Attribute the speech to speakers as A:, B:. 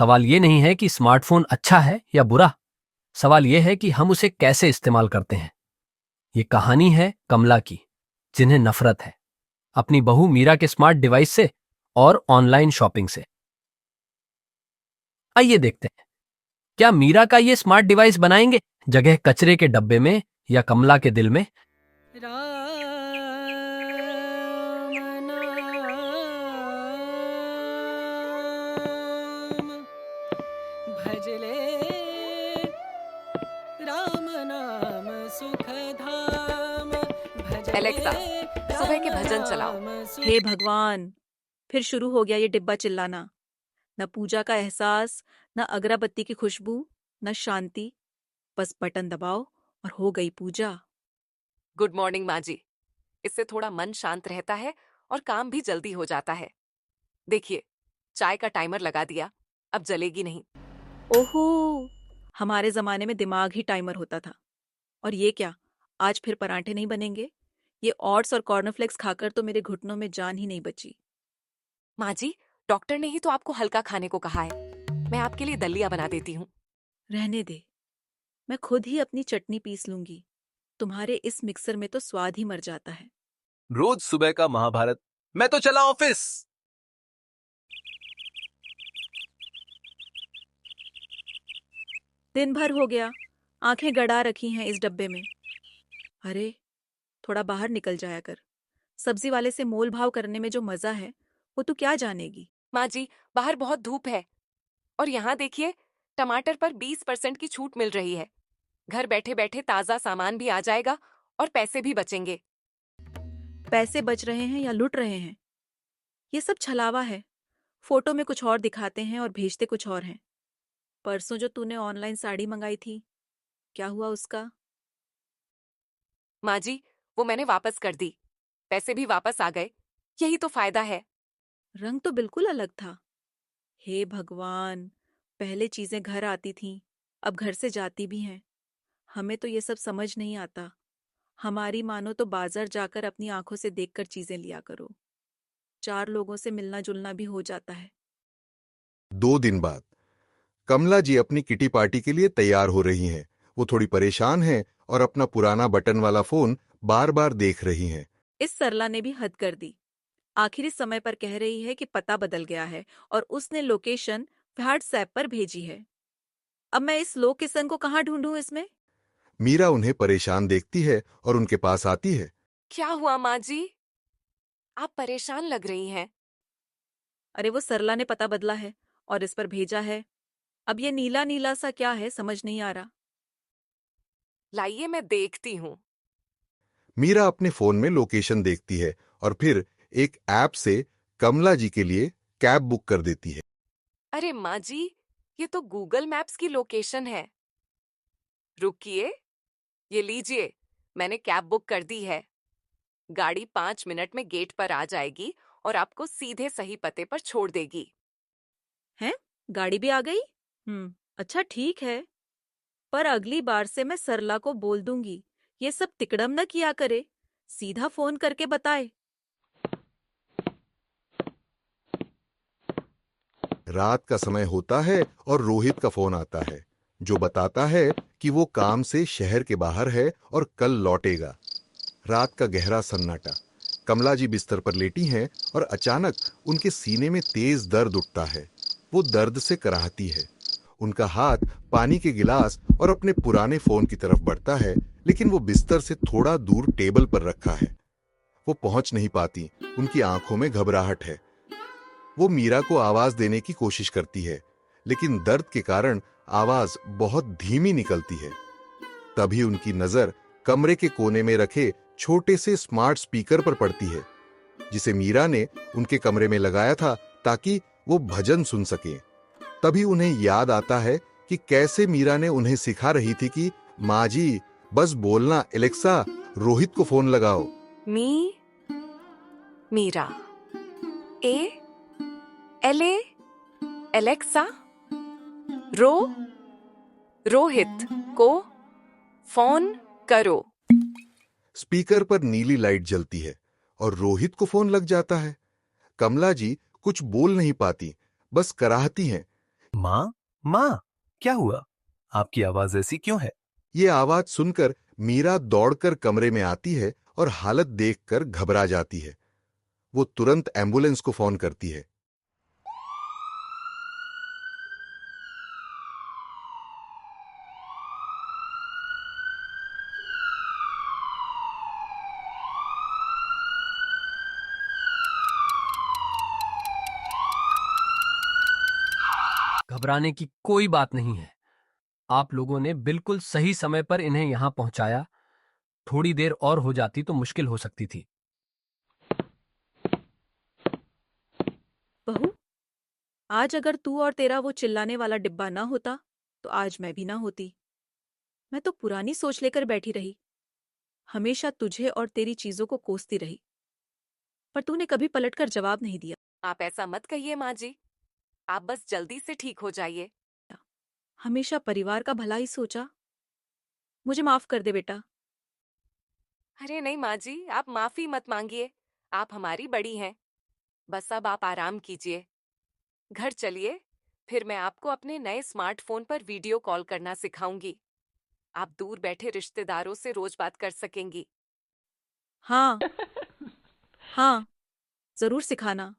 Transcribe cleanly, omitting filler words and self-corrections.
A: सवाल ये नहीं है कि स्मार्टफोन अच्छा है या बुरा। सवाल ये है कि हम उसे कैसे इस्तेमाल करते हैं। ये कहानी है कमला की, जिन्हें नफरत है अपनी बहू मीरा के स्मार्ट डिवाइस से और ऑनलाइन शॉपिंग से। आइए देखते हैं, क्या मीरा का ये स्मार्ट डिवाइस बनाएंगे जगह कचरे के डब्बे में या कमला के दिल में।
B: राम नाम भजले राम नाम सुख धाम भजले
C: एलेक्सा, सुबह के भजन चलाओ।
D: हे भगवान, फिर शुरू हो गया ये डिब्बा चिल्लाना। न पूजा का एहसास, न अगरबत्ती की खुशबू, न शांति। बस बटन दबाओ और हो गई पूजा।
C: गुड मॉर्निंग माँ जी। इससे थोड़ा मन शांत रहता है और काम भी जल्दी हो जाता है। देखिए, चाय का टाइमर लगा दिया, अब जलेगी नहीं।
D: ओहो, हमारे जमाने में दिमाग ही टाइमर होता था। और ये क्या, आज फिर पराठे नहीं बनेंगे? ये ओट्स और कॉर्नफ्लेक्स खाकर तो मेरे घुटनों में जान ही नहीं बची।
C: माँ जी, डॉक्टर ने ही तो आपको हल्का खाने को कहा है। मैं आपके लिए दलिया बना देती हूँ।
D: रहने दे, मैं खुद ही अपनी चटनी पीस लूंगी। तुम्हारे इस मिक्सर में तो स्वाद ही मर जाता है।
E: रोज सुबह का महाभारत। मैं तो चला ऑफिस।
D: दिन भर हो गया, आंखें गड़ा रखी हैं इस डब्बे में। अरे, थोड़ा बाहर निकल जाया कर। सब्जी वाले से मोल भाव करने में जो मजा है, वो तू क्या जानेगी।
C: माँ जी, बाहर बहुत धूप है। और यहाँ देखिए, टमाटर पर 20% की छूट मिल रही है। घर बैठे बैठे ताजा सामान भी आ जाएगा और पैसे भी बचेंगे।
D: पैसे बच रहे हैं या लुट रहे हैं? ये सब छलावा है। फोटो में कुछ और दिखाते हैं और भेजते कुछ और हैं। परसों जो तूने ऑनलाइन साड़ी मंगाई थी, क्या हुआ उसका?
C: माँ जी, वो मैंने वापस कर दी। पैसे भी वापस आ गए। यही तो फायदा है।
D: रंग तो बिल्कुल अलग था। हे भगवान, पहले चीजें घर आती थीं, अब घर से जाती भी हैं। हमें तो ये सब समझ नहीं आता। हमारी मानो तो बाजार जाकर अपनी आंखों से देखकर चीजें लिया करो। 4 लोगों से मिलना जुलना भी हो जाता है।
F: 2 दिन बाद कमला जी अपनी किटी पार्टी के लिए तैयार हो रही हैं। वो थोड़ी परेशान हैं और अपना पुराना बटन वाला फोन बार बार देख रही हैं।
D: इस सरला ने भी हद कर दी। आखिरी समय पर कह रही है कि पता बदल गया है और उसने लोकेशन व्हाट्सएप पर भेजी है। अब मैं इस लोकेशन को कहाँ ढूंढूं इसमें?
F: मीरा उन्हें परेशान देखती है और उनके पास आती है।
C: क्या हुआ माँ जी? आप परेशान लग रही हैं।
D: अरे, वो सरला ने पता बदला है और इस पर भेजा है। अब ये नीला नीला सा क्या है, समझ नहीं आ रहा।
C: लाइए, मैं देखती हूँ।
F: मीरा अपने फोन में लोकेशन देखती है और फिर एक ऐप से कमला जी के लिए कैब बुक कर देती है।
C: अरे माँ जी, ये तो गूगल मैप्स की लोकेशन है। रुकिए, ये लीजिए, मैंने कैब बुक कर दी है। गाड़ी 5 मिनट में गेट पर आ जाएगी और आपको सीधे सही पते पर छोड़ देगी।
D: हैं? गाड़ी भी आ गई? अच्छा ठीक है। पर अगली बार से मैं सरला को बोल दूंगी, ये सब तिकड़म न किया करे, सीधा फोन करके बताए।
F: रात का समय होता है और रोहित का फोन आता है, जो बताता है कि वो काम से शहर के बाहर है और कल लौटेगा। रात का गहरा सन्नाटा। कमला जी बिस्तर पर लेटी हैं और अचानक उनके सीने में तेज दर्द उठता है। वो दर्द से कराहती है। उनका हाथ पानी के गिलास और अपने पुराने फोन की तरफ बढ़ता है, लेकिन वो बिस्तर से थोड़ा दूर टेबल पर रखा है। वो पहुंच नहीं पाती। उनकी आंखों में घबराहट है। वो मीरा को आवाज देने की कोशिश करती है, लेकिन दर्द के कारण आवाज बहुत धीमी निकलती है। तभी उनकी नजर कमरे के कोने में रखे छोटे से स्मार्ट स्पीकर पर पड़ती है, जिसे मीरा ने उनके कमरे में लगाया था ताकि वो भजन सुन सकें। तभी उन्हें याद आता है कि कैसे मीरा ने उन्हें सिखा रही थी कि माँ जी, बस बोलना, एलेक्सा, रोहित को फोन लगाओ।
C: मीरा, ए एले एलेक्सा, रोहित को फोन करो।
F: स्पीकर पर नीली लाइट जलती है और रोहित को फोन लग जाता है। कमला जी कुछ बोल नहीं पाती, बस कराहती हैं।
E: माँ, माँ, क्या हुआ? आपकी आवाज ऐसी क्यों है?
F: ये आवाज सुनकर मीरा दौड़कर कमरे में आती है और हालत देखकर घबरा जाती है। वो तुरंत एम्बुलेंस को फोन करती है।
A: घबराने की कोई बात नहीं है। आप लोगों ने बिल्कुल सही समय पर इन्हें यहां पहुंचाया। थोड़ी देर और हो जाती तो मुश्किल हो सकती थी।
D: बहू, आज अगर तू और तेरा वो चिल्लाने वाला डिब्बा ना होता तो आज मैं भी ना होती। मैं तो पुरानी सोच लेकर बैठी रही, हमेशा तुझे और तेरी चीजों को कोसती रही, पर तूने कभी पलटकर जवाब नहीं दिया।
C: आप ऐसा मत कहिए माँ जी, आप बस जल्दी से ठीक हो जाइए।
D: हमेशा परिवार का भला ही सोचा। मुझे माफ कर दे बेटा।
C: अरे नहीं माँ जी, आप माफी मत मांगिए। आप हमारी बड़ी हैं। बस अब आप आराम कीजिए। घर चलिए, फिर मैं आपको अपने नए स्मार्टफोन पर वीडियो कॉल करना सिखाऊंगी। आप दूर बैठे रिश्तेदारों से रोज बात कर सकेंगी।
D: हाँ हाँ, जरूर सिखाना।